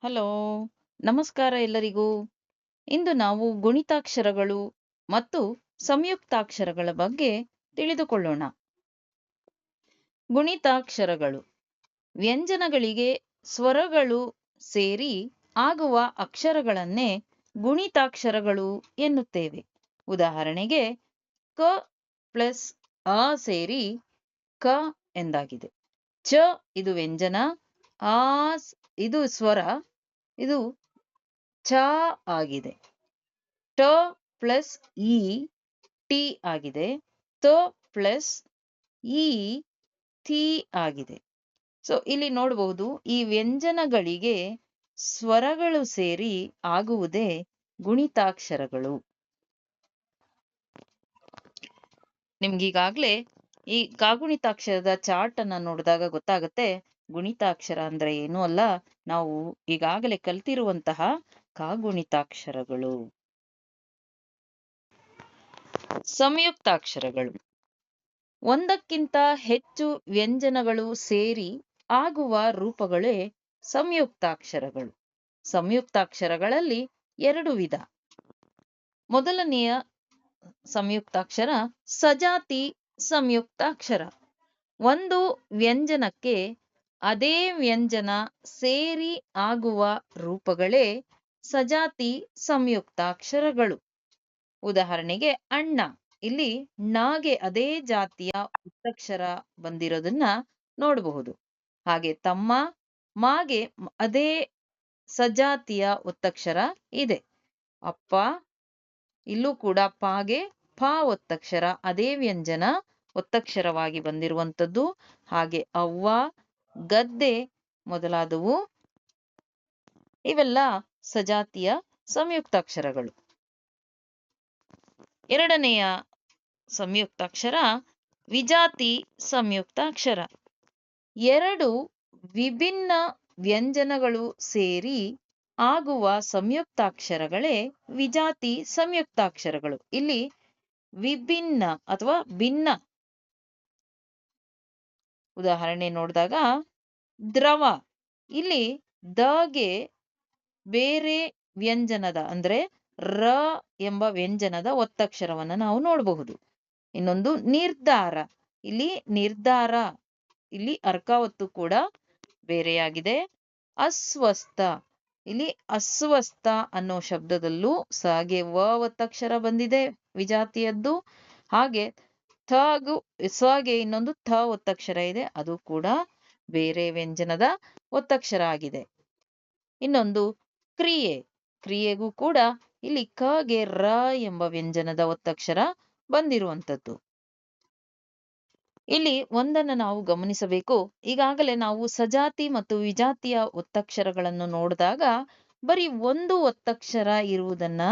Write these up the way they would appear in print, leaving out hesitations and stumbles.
Hello, ನಮಸ್ಕಾರ ಎಲ್ಲರಿಗೂ. ಇಂದು ನಾವು ಗುಣಿತಾಕ್ಷರಗಳು ಮತ್ತು ಸಂಯುಕ್ತಾಕ್ಷರಗಳ ಬಗ್ಗೆ ತಿಳಿದುಕೊಳ್ಳೋಣ. ಗುಣಿತಾಕ್ಷರಗಳು ವ್ಯಂಜನಗಳಿಗೆ ಸ್ವರಗಳು ಸೇರಿ ಆಗುವ ಅಕ್ಷರಗಳನ್ನೇ ಗುಣಿತಾಕ್ಷರಗಳು ಎನ್ನುತ್ತೇವೆ. ಉದಾಹರಣೆಗೆ ಕ ಪ್ಲಸ್ ಅ ಸೇರಿ ಕ ಎಂದಾಗಿದೆ. ಚ ಇದು ವ್ಯಂಜನ, ಆ ಇದು ಸ್ವರ, ಇದು ಚ ಆಗಿದೆ. ಟ ಪ್ಲಸ್ ಇ ಟಿ ಆಗಿದೆ. ತ ಪ್ಲಸ್ ಇ ತಿ ಆಗಿದೆ. ಸೊ ಇಲ್ಲಿ ನೋಡಬಹುದು, ಈ ವ್ಯಂಜನಗಳಿಗೆ ಸ್ವರಗಳು ಸೇರಿ ಆಗುವುದೇ ಗುಣಿತಾಕ್ಷರಗಳು. ನಿಮ್ಗೀಗಾಗ್ಲೇ ಈ ಕಾಗುಣಿತಾಕ್ಷರದ ಚಾರ್ಟ್ ಅನ್ನ ನೋಡಿದಾಗ ಗೊತ್ತಾಗುತ್ತೆ ಗುಣಿತಾಕ್ಷರ ಅಂದ್ರೆ ಏನೂ ಅಲ್ಲ, ನಾವು ಈಗಾಗಲೇ ಕಲ್ತಿರುವಂತಹ ಕಾಗುಣಿತಾಕ್ಷರಗಳು. ಸಂಯುಕ್ತಾಕ್ಷರಗಳು ಒಂದಕ್ಕಿಂತ ಹೆಚ್ಚು ವ್ಯಂಜನಗಳು ಸೇರಿ ಆಗುವ ರೂಪಗಳೇ ಸಂಯುಕ್ತಾಕ್ಷರಗಳು. ಸಂಯುಕ್ತಾಕ್ಷರಗಳಲ್ಲಿ ಎರಡು ವಿಧ. ಮೊದಲನೆಯ ಸಂಯುಕ್ತಾಕ್ಷರ ಸಜಾತಿ ಸಂಯುಕ್ತಾಕ್ಷರ. ಒಂದು ವ್ಯಂಜನಕ್ಕೆ ಅದೇ ವ್ಯಂಜನ ಸೇರಿ ಆಗುವ ರೂಪಗಳೇ ಸಜಾತಿ ಸಂಯುಕ್ತಾಕ್ಷರಗಳು. ಉದಾಹರಣೆಗೆ ಅಣ್ಣ, ಇಲ್ಲಿ ನಾಗೆ ಅದೇ ಜಾತಿಯ ಒತ್ತಕ್ಷರ ಬಂದಿರೋದನ್ನ ನೋಡಬಹುದು. ಹಾಗೆ ತಮ್ಮ, ಮಾಗೆ ಅದೇ ಸಜಾತಿಯ ಒತ್ತಕ್ಷರ ಇದೆ. ಅಪ್ಪ, ಇಲ್ಲೂ ಕೂಡ ಪಾಗೆ ಪ ಒತ್ತಕ್ಷರ ಅದೇ ವ್ಯಂಜನ ಒತ್ತಕ್ಷರವಾಗಿ ಬಂದಿರುವಂಥದ್ದು. ಹಾಗೆ ಅವ್ವ, ಗದ್ದೆ ಮೊದಲಾದವು ಇವೆಲ್ಲ ಸಜಾತಿಯ ಸಂಯುಕ್ತಾಕ್ಷರಗಳು. ಎರಡನೆಯ ಸಂಯುಕ್ತಾಕ್ಷರ ವಿಜಾತಿ ಸಂಯುಕ್ತಾಕ್ಷರ. ಎರಡು ವಿಭಿನ್ನ ವ್ಯಂಜನಗಳು ಸೇರಿ ಆಗುವ ಸಂಯುಕ್ತಾಕ್ಷರಗಳೇ ವಿಜಾತಿ ಸಂಯುಕ್ತಾಕ್ಷರಗಳು. ಇಲ್ಲಿ ವಿಭಿನ್ನ ಅಥವಾ ಭಿನ್ನ ಉದಾಹರಣೆ ನೋಡಿದಾಗ ದ್ರವ, ಇಲ್ಲಿ ದ ಬೇರೆ ವ್ಯಂಜನದ ಅಂದ್ರೆ ರ ಎಂಬ ವ್ಯಂಜನದ ಒತ್ತಕ್ಷರವನ್ನ ನಾವು ನೋಡಬಹುದು. ಇನ್ನೊಂದು ನಿರ್ಧಾರ, ಇಲ್ಲಿ ನಿರ್ಧಾರ, ಇಲ್ಲಿ ಅರ್ಕ ಒತ್ತು ಕೂಡ ಬೇರೆಯಾಗಿದೆ. ಅಸ್ವಸ್ಥ, ಇಲ್ಲಿ ಅಸ್ವಸ್ಥ ಅನ್ನೋ ಶಬ್ದದಲ್ಲೂ ಸಾಗೆ ವ ಒತ್ತಕ್ಷರ ಬಂದಿದೆ ವಿಜಾತಿಯದ್ದು. ಹಾಗೆ ಸಗೆ ಇನ್ನೊಂದು ಥ ಒತ್ತಕ್ಷರ ಇದೆ, ಅದು ಕೂಡ ಬೇರೆ ವ್ಯಂಜನದ ಒತ್ತಕ್ಷರ ಆಗಿದೆ. ಇನ್ನೊಂದು ಕ್ರಿಯೆ, ಕ್ರಿಯೆಗೂ ಕೂಡ ಇಲ್ಲಿ ಕಗೆ ರ ಎಂಬ ವ್ಯಂಜನದ ಒತ್ತಕ್ಷರ ಬಂದಿರುವಂಥದ್ದು. ಇಲ್ಲಿ ಒಂದನ್ನ ನಾವು ಗಮನಿಸಬೇಕು. ಈಗಾಗಲೇ ನಾವು ಸಜಾತಿ ಮತ್ತು ವಿಜಾತಿಯ ಒತ್ತಕ್ಷರಗಳನ್ನು ನೋಡಿದಾಗ ಬರೀ ಒಂದು ಒತ್ತಕ್ಷರ ಇರುವುದನ್ನ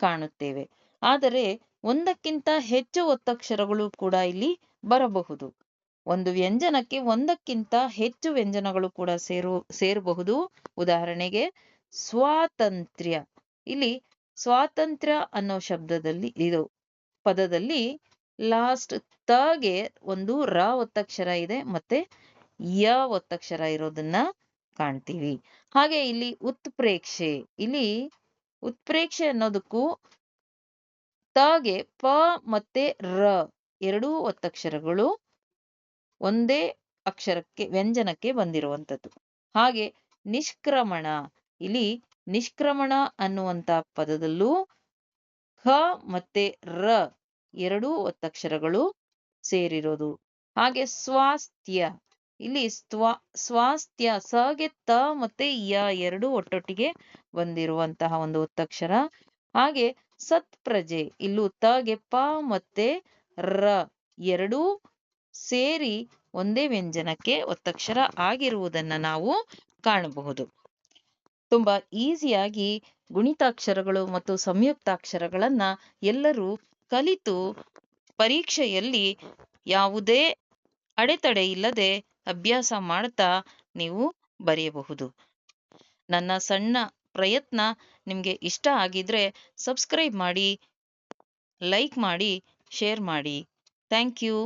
ಕಾಣುತ್ತೇವೆ. ಆದರೆ ಒಂದಕ್ಕಿಂತ ಹೆಚ್ಚು ಒತ್ತಕ್ಷರಗಳು ಕೂಡ ಇಲ್ಲಿ ಬರಬಹುದು. ಒಂದು ವ್ಯಂಜನಕ್ಕೆ ಒಂದಕ್ಕಿಂತ ಹೆಚ್ಚು ವ್ಯಂಜನಗಳು ಕೂಡ ಸೇರಬಹುದು. ಉದಾಹರಣೆಗೆ ಸ್ವಾತಂತ್ರ್ಯ, ಇಲ್ಲಿ ಸ್ವಾತಂತ್ರ್ಯ ಅನ್ನೋ ಶಬ್ದದಲ್ಲಿ ಇದು ಪದದಲ್ಲಿ ಲಾಸ್ಟ್ ತಗೆ ಒಂದು ರ ಒತ್ತಕ್ಷರ ಇದೆ ಮತ್ತೆ ಯ ಒತ್ತಕ್ಷರ ಇರೋದನ್ನ ಕಾಣ್ತೀವಿ. ಹಾಗೆ ಇಲ್ಲಿ ಉತ್ಪ್ರೇಕ್ಷೆ, ಇಲ್ಲಿ ಉತ್ಪ್ರೇಕ್ಷೆ ಅನ್ನೋದಕ್ಕೂ ತಗೆ ಪ ಮತ್ತೆ ರ ಎರಡೂ ಒತ್ತಕ್ಷರಗಳು ಒಂದೇ ಅಕ್ಷರಕ್ಕೆ ವ್ಯಂಜನಕ್ಕೆ ಬಂದಿರುವಂಥದ್ದು. ಹಾಗೆ ನಿಷ್ಕ್ರಮಣ, ಇಲ್ಲಿ ನಿಷ್ಕ್ರಮಣ ಅನ್ನುವಂತ ಪದದಲ್ಲೂ ಹ ಮತ್ತೆ ರ ಎರಡೂ ಒತ್ತಕ್ಷರಗಳು ಸೇರಿರೋದು. ಹಾಗೆ ಸ್ವಾಸ್ಥ್ಯ, ಇಲ್ಲಿ ಸ್ವಾಸ್ಥ್ಯ ಸಗೆ ತ ಮತ್ತೆ ಯ ಎರಡೂ ಒಟ್ಟೊಟ್ಟಿಗೆ ಬಂದಿರುವಂತಹ ಒಂದು ಒತ್ತಕ್ಷರ. ಹಾಗೆ ಸತ್ಪ್ರಜೆ, ಇಲ್ಲೂ ತಗೆ ಪ ಮತ್ತೆ ರ ಎರಡೂ ಸೇರಿ ಒಂದೇ ವ್ಯಂಜನಕ್ಕೆ ಒತ್ತಕ್ಷರ ಆಗಿರುವುದನ್ನ ನಾವು ಕಾಣಬಹುದು. ತುಂಬಾ ಈಸಿಯಾಗಿ ಗುಣಿತಾಕ್ಷರಗಳು ಮತ್ತು ಸಂಯುಕ್ತಾಕ್ಷರಗಳನ್ನ ಎಲ್ಲರೂ ಕಲಿತು ಪರೀಕ್ಷೆಯಲ್ಲಿ ಯಾವುದೇ ಅಡೆತಡೆ ಇಲ್ಲದೆ ಅಭ್ಯಾಸ ಮಾಡ್ತಾ ನೀವು ಬರೆಯಬಹುದು. ನನ್ನ ಸಣ್ಣ ಪ್ರಯತ್ನ ನಿಮ್ಗೆ ಇಷ್ಟ ಆಗಿದ್ರೆ ಸಬ್ಸ್ಕ್ರೈಬ್ ಮಾಡಿ, ಲೈಕ್ ಮಾಡಿ, ಶೇರ್ ಮಾಡಿ. Thank you.